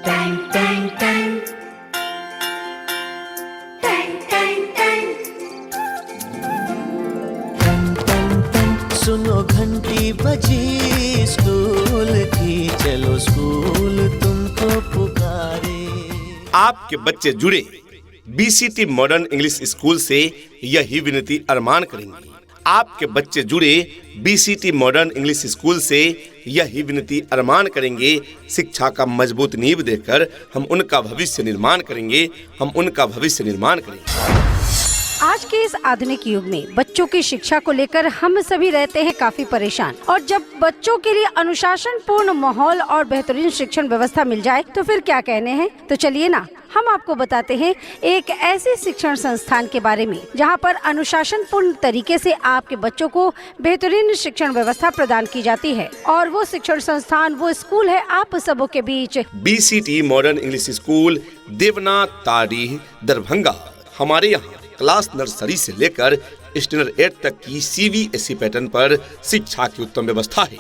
Tang Tang Tang Tang Tang Tang सुनो घंटी बजी स्कूल की, चलो स्कूल तुमको पुकारे। आपके बच्चे जुड़े बीसीटी मॉडर्न इंग्लिश स्कूल से यही विनती अरमान करेंगे। आपके बच्चे जुड़े बीसीटी मॉडर्न इंग्लिश स्कूल से यही विनती अरमान करेंगे। शिक्षा का मजबूत नींव देकर हम उनका भविष्य निर्माण करेंगे, हम उनका भविष्य निर्माण करेंगे। आज के इस आधुनिक युग में बच्चों की शिक्षा को लेकर हम सभी रहते हैं काफी परेशान, और जब बच्चों के लिए अनुशासन पूर्ण माहौल और बेहतरीन शिक्षण व्यवस्था मिल जाए तो फिर क्या कहने हैं। तो चलिए ना, हम आपको बताते हैं एक ऐसे शिक्षण संस्थान के बारे में जहां पर अनुशासन पूर्ण तरीके से आपके बच्चों को बेहतरीन शिक्षण व्यवस्था प्रदान की जाती है। और वो शिक्षण संस्थान, वो स्कूल है आप सबों के बीच BCT modern English school, Devnath Tadi, Darbhanga. हमारे यहाँ क्लास नर्सरी से लेकर स्टैंडर्ड 8 तक की सीबीएसई पैटर्न पर शिक्षा की उत्तम व्यवस्था है।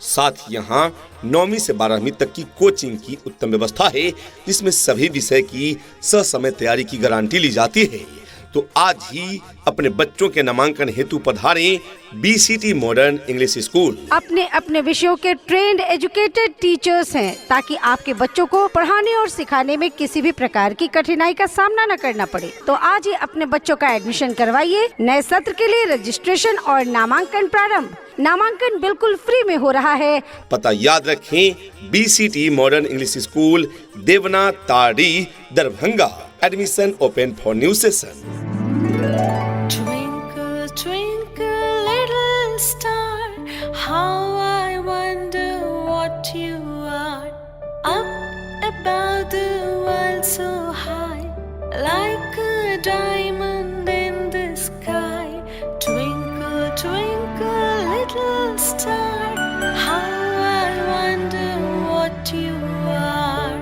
साथ ही यहाँ 9वीं से 12वीं तक की कोचिंग की उत्तम व्यवस्था है, जिसमें सभी विषय की ससमय तैयारी की गारंटी ली जाती है। तो आज ही अपने बच्चों के नामांकन हेतु पधारें बीसीटी मॉडर्न इंग्लिश स्कूल। अपने अपने विषयों के ट्रेंड एजुकेटेड टीचर्स हैं, ताकि आपके बच्चों को पढ़ाने और सिखाने में किसी भी प्रकार की कठिनाई का सामना न करना पड़े। तो आज ही अपने बच्चों का एडमिशन करवाइए। नए सत्र के लिए रजिस्ट्रेशन और नामांकन प्रारंभ। नामांकन बिल्कुल फ्री में हो रहा है। पता याद रखें, BCT modern English school, Devnath Tadi, Darbhanga. Admission open for new session. Twinkle, twinkle, little star, how I wonder what you are. Up above the world so high, like a diamond in the sky. Twinkle, twinkle, little star, how I wonder what you are.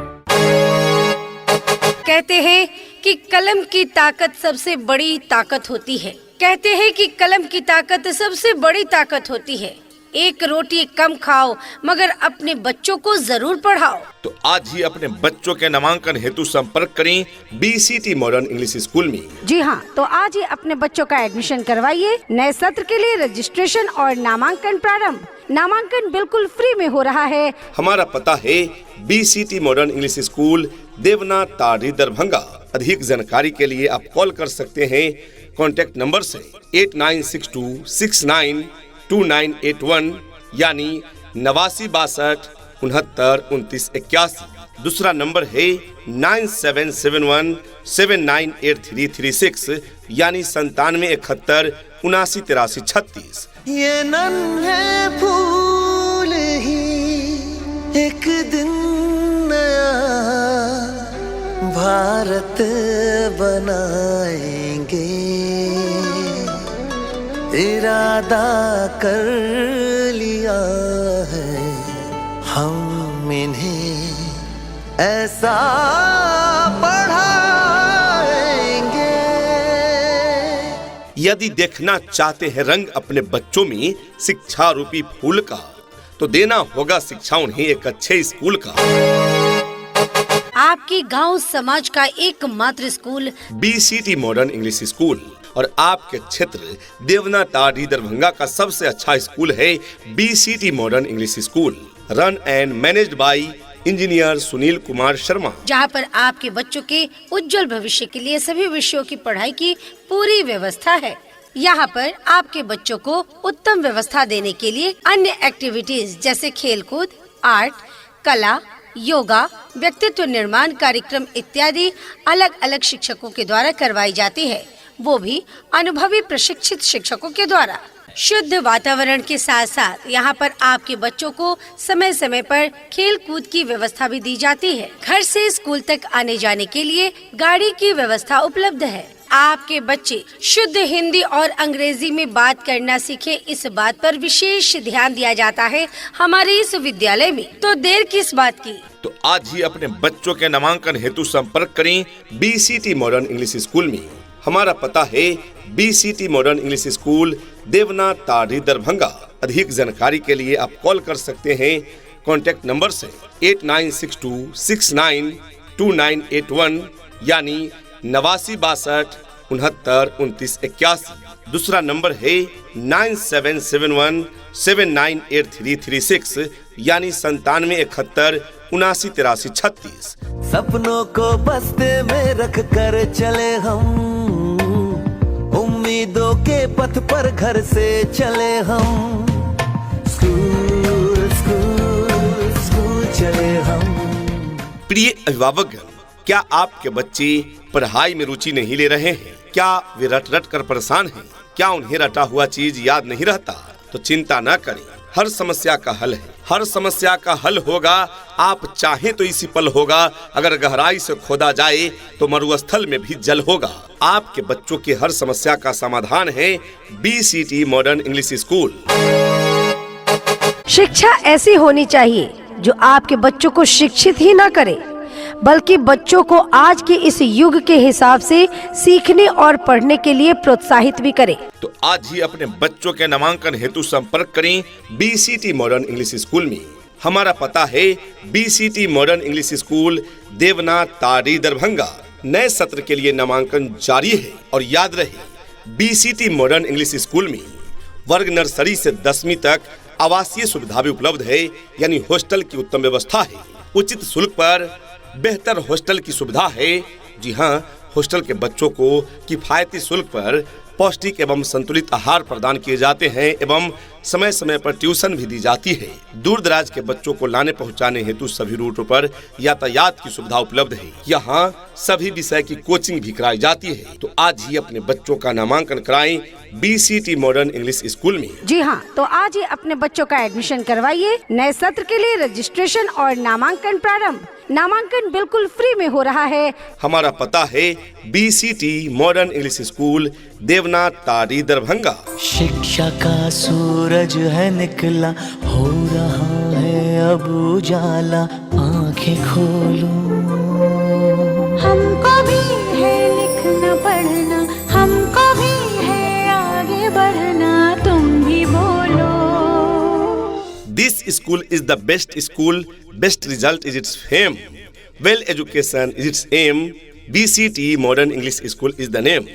कहते हैं कि कलम की ताकत सबसे बड़ी ताकत होती है। कहते हैं कि कलम की ताकत सबसे बड़ी ताकत होती है। एक रोटी कम खाओ, मगर अपने बच्चों को जरूर पढ़ाओ। तो आज ही अपने बच्चों के नामांकन हेतु संपर्क करें बीसीटी मॉडर्न इंग्लिश स्कूल में। जी हाँ, तो आज ही अपने बच्चों का एडमिशन करवाइए। नए सत्र के लिए रजिस्ट्रेशन और नामांकन प्रारंभ। नामांकन बिल्कुल फ्री में हो रहा है। हमारा पता है B C T modern English school, Devnath Tadi, Darbhanga. अधिक जानकारी के लिए आप कॉल कर सकते हैं। कॉन्टैक्ट नंबर से 8962692981 यानी 8962692981। दूसरा नंबर है 9771798336 यानी 9771797336। ये नन्हे फूल ही एक दिन नया भारत बनाएंगे। इरादा कर लिया है हम इन्हें ऐसा पढ़ाएंगे। यदि देखना चाहते हैं रंग अपने बच्चों में शिक्षा रूपी फूल का, तो देना होगा शिक्षा उन्हें एक अच्छे स्कूल का। आपकी गांव समाज का एकमात्र school BCT modern English school, और आपके क्षेत्र देवनाथ ताड़ी, दरभंगा का सबसे अच्छा स्कूल है B C T modern English school. Run and managed by engineer Sunil Kumar Sharma, जहां पर आपके बच्चों के उज्जवल भविष्य के लिए सभी विषयों की पढ़ाई की पूरी व्यवस्था है। यहाँ पर आपके बच्चों को उत्तम व्यवस्था देने के लिए अन्य एक्टिविटीज जैसे खेलकूद, आर्ट, कला, योगा, व्यक्तित्व निर्माण कार्यक्रम इत्यादि अलग अलग शिक्षकों के द्वारा करवाई जाती है, वो भी अनुभवी प्रशिक्षित शिक्षकों के द्वारा। शुद्ध वातावरण के साथ साथ यहाँ पर आपके बच्चों को समय समय पर खेल कूद की व्यवस्था भी दी जाती है। घर से स्कूल तक आने जाने के लिए गाड़ी की व्यवस्था उपलब्ध है। आपके बच्चे शुद्ध हिंदी और अंग्रेजी में बात करना सीखे, इस बात पर विशेष ध्यान दिया जाता है हमारे इस विद्यालय में। तो देर किस बात की, तो आज ही अपने बच्चों के नामांकन हेतु संपर्क करें बीसीटी मॉडर्न इंग्लिश स्कूल में। हमारा पता है B C T modern English school, Devnath Tadi, Darbhanga. अधिक जानकारी के लिए आप कॉल कर सकते हैं। कॉन्टैक्ट नंबर से 8962692981 यानी 8962692981। दूसरा नंबर है 9771798336 यानी 9771798336। सपनों को बस्ते में रख कर चले हम, उम्मीदों के पथ पर घर से चले हम, स्कूल स्कूल स्कूल चले हम। प्रिय अभिभावक, क्या आपके बच्चे पढ़ाई में रुचि नहीं ले रहे हैं? क्या वे रट रट कर परेशान हैं? क्या उन्हें रटा हुआ चीज याद नहीं रहता? तो चिंता न करें, हर समस्या का हल है। हर समस्या का हल होगा, आप चाहें तो इसी पल होगा। अगर गहराई से खोदा जाए तो मरुस्थल में भी जल होगा। आपके बच्चों की हर समस्या का समाधान है BCT मॉडर्न इंग्लिश स्कूल। शिक्षा ऐसी होनी चाहिए जो आपके बच्चों को शिक्षित ही ना करे, बल्कि बच्चों को आज के इस युग के हिसाब से सीखने और पढ़ने के लिए प्रोत्साहित भी करे। तो आज ही अपने बच्चों के नामांकन हेतु संपर्क करें BCT मॉडर्न इंग्लिश स्कूल में। हमारा पता है BCT modern English school, Devnath Tadi, Darbhanga. नए सत्र के लिए नामांकन जारी है और याद रहे BCT मॉडर्न इंग्लिश स्कूल में वर्ग नर्सरी से 10वीं तक आवासीय सुविधा भी उपलब्ध है, यानी हॉस्टल की उत्तम व्यवस्था है। उचित शुल्क पर बेहतर हॉस्टल की सुविधा है। जी हाँ, हॉस्टल के बच्चों को किफायती शुल्क पर पौष्टिक एवं संतुलित आहार प्रदान किए जाते हैं एवं समय समय पर ट्यूशन भी दी जाती है। दूर दराज के बच्चों को लाने पहुंचाने हेतु सभी रूटों पर यातायात की सुविधा उपलब्ध है। यहाँ सभी विषय की कोचिंग भी कराई जाती है। तो आज ही अपने बच्चों का नामांकन कराएं BCT मॉडर्न इंग्लिश स्कूल में। जी हाँ, तो आज ही अपने बच्चों का एडमिशन करवाइए। नए सत्र के लिए रजिस्ट्रेशन और नामांकन प्रारंभ। नामांकन बिल्कुल फ्री में हो रहा है। हमारा पता है BCT modern English school, Devnath Tadi, Darbhanga. शिक्षा का सूरज है निकला, हो रहा है अब उजाला, आंखें खोलो। हमको भी है लिखना पढ़ना, हमको भी है आगे बढ़ना, तुम भी बोलो। This school is the best school, best result is its fame, well education is its aim, BCT Modern English School is the name।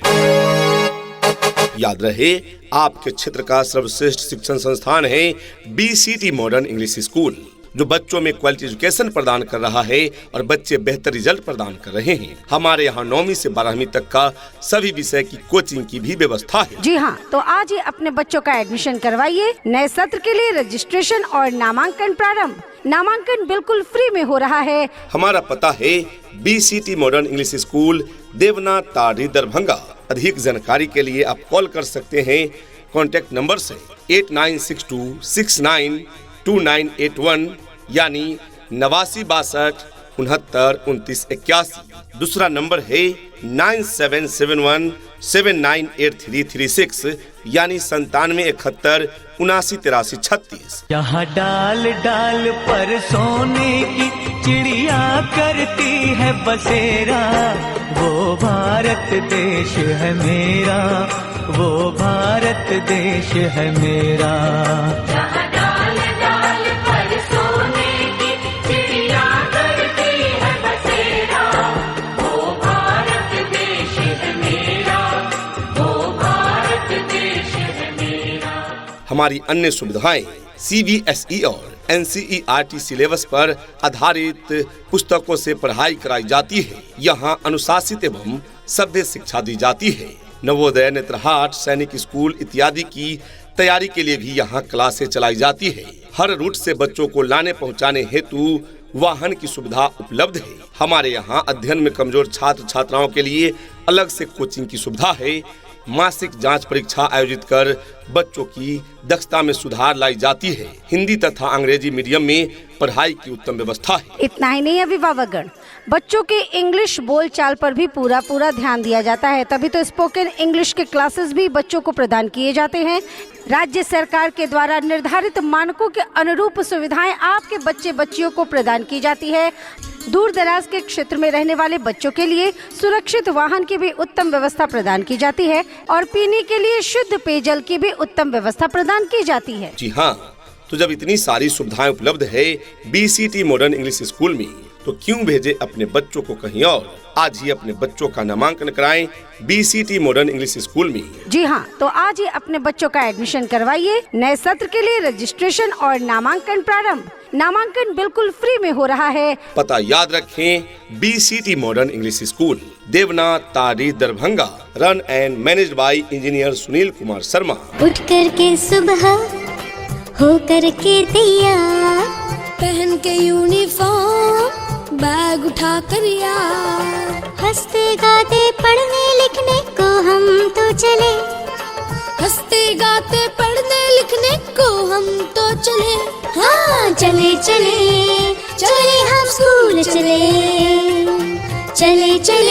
याद रहे, आपके क्षेत्र का सर्वश्रेष्ठ शिक्षण संस्थान है BCT मॉडर्न इंग्लिश स्कूल, जो बच्चों में क्वालिटी एजुकेशन प्रदान कर रहा है और बच्चे बेहतर रिजल्ट प्रदान कर रहे हैं। हमारे यहाँ 9वीं से 12वीं तक का सभी विषय की कोचिंग की भी व्यवस्था है। जी हाँ, तो आज ही अपने बच्चों का एडमिशन करवाइए। नए सत्र के लिए रजिस्ट्रेशन और नामांकन प्रारंभ। नामांकन बिल्कुल फ्री में हो रहा है। हमारा पता है BCT modern English school, Devnath Tadi, Darbhanga. अधिक जानकारी के लिए आप कॉल कर सकते हैं कॉन्टैक्ट नंबर से 8962692981 यानी 8962692981। दूसरा नंबर है 9771798336 यानी 977179798336। यहाँ डाल डाल पर सोने की चिड़िया करती है बसेरा, वो भारत देश है मेरा, वो भारत देश है मेरा। हमारी अन्य सुविधाएं CBSE और NCERT सिलेबस पर आधारित पुस्तकों से पढ़ाई कराई जाती है। यहाँ अनुशासित एवं सभ्य शिक्षा दी जाती है। नवोदय, नेत्रहाट, सैनिक स्कूल इत्यादि की तैयारी के लिए भी यहाँ क्लासें चलाई जाती है। हर रूट से बच्चों को लाने पहुँचाने हेतु वाहन की सुविधा उपलब्ध है। हमारे यहाँ अध्ययन में कमजोर छात्र छात्राओं के लिए अलग से कोचिंग की सुविधा है। मासिक जांच परीक्षा आयोजित कर बच्चों की दक्षता में सुधार लाई जाती है। हिंदी तथा अंग्रेजी मीडियम में पढ़ाई की उत्तम व्यवस्था है। इतना ही नहीं, अभिभावकगण, बच्चों के इंग्लिश बोलचाल पर भी पूरा ध्यान दिया जाता है। तभी तो स्पोकन इंग्लिश के क्लासेस भी बच्चों को प्रदान किए जाते हैं। राज्य सरकार के द्वारा निर्धारित मानकों के अनुरूप सुविधाएं आपके बच्चे बच्चियों को प्रदान की जाती है। दूर दराज के क्षेत्र में रहने वाले बच्चों के लिए सुरक्षित वाहन की भी उत्तम व्यवस्था प्रदान की जाती है और पीने के लिए शुद्ध पेयजल की भी उत्तम व्यवस्था प्रदान की जाती है। जी हाँ, तो जब इतनी सारी सुविधाएं उपलब्ध है BCT मॉडर्न इंग्लिश स्कूल में, तो क्यों भेजे अपने बच्चों को कहीं और। आज ही अपने बच्चों का नामांकन कराएं BCT मॉडर्न इंग्लिश स्कूल में। जी हाँ, तो आज ही अपने बच्चों का एडमिशन करवाइए। नए सत्र के लिए रजिस्ट्रेशन और नामांकन प्रारंभ। नामांकन बिल्कुल फ्री में हो रहा है। पता याद रखें, BCT modern English school, Devnath Tadi, Darbhanga. Run and managed by engineer Sunil Kumar Sharma. उठ कर के सुबह हो कर के तैयार, पहन के यूनिफॉर्म, बैग उठा कर यार, हंसते गाते पढ़ने लिखने को हम तो चले, हंसते गाते पढ़ने लिखने को हम तो चले। हाँ चले चले चले हम स्कूल चले, चले चले